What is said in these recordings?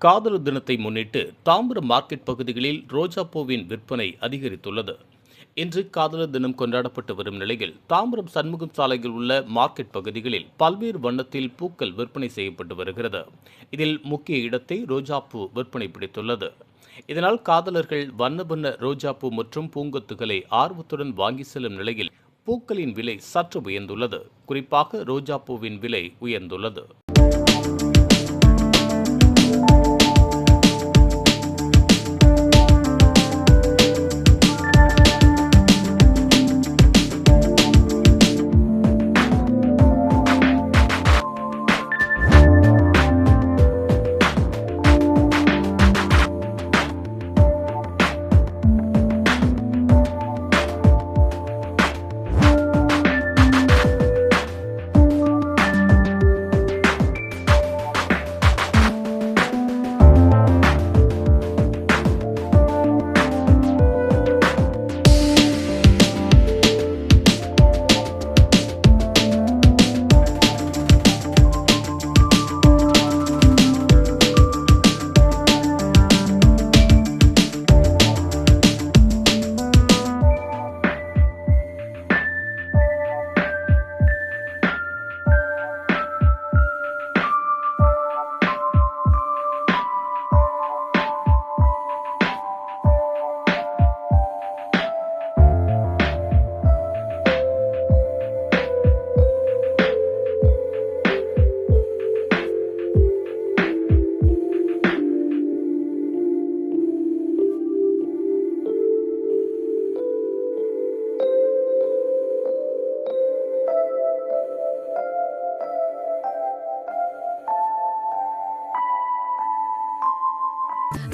காதலர் தினத்தை முன்னிட்டு தாம்பரம் மார்க்கெட் பகுதிகளில் ரோஜா பூவின் விற்பனை அதிகரித்துள்ளது. இன்று காதலர் தினம் கொண்டாடப்பட்டு வரும் நிலையில் தாம்பரம் சண்முகம் சாலையில் உள்ள மார்க்கெட் பகுதிகளில் பல்வேறு வண்ணத்தில் பூக்கள் விற்பனை செய்யப்பட்டு வருகிறது. இதில் முக்கிய இடத்தை ரோஜாப்பூ விற்பனை பிடித்துள்ளது. இதனால் காதலர்கள் வண்ண வண்ண ரோஜாப்பூ மற்றும் பூங்கொத்துகளை ஆர்வத்துடன் வாங்கி செல்லும் நிலையில் பூக்களின் விலை சற்று உயர்ந்துள்ளது. குறிப்பாக ரோஜாப்பூவின் விலை உயர்ந்துள்ளது.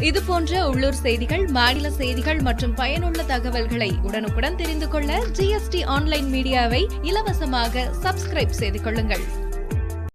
இதுபோன்ற உள்ளூர் செய்திகள், மாநில செய்திகள் மற்றும் பயனுள்ள தகவல்களை உடனுக்குடன் தெரிந்து கொள்ள GST ஆன்லைன் மீடியாவை இலவசமாக சப்ஸ்கிரைப் செய்து கொள்ளுங்கள்.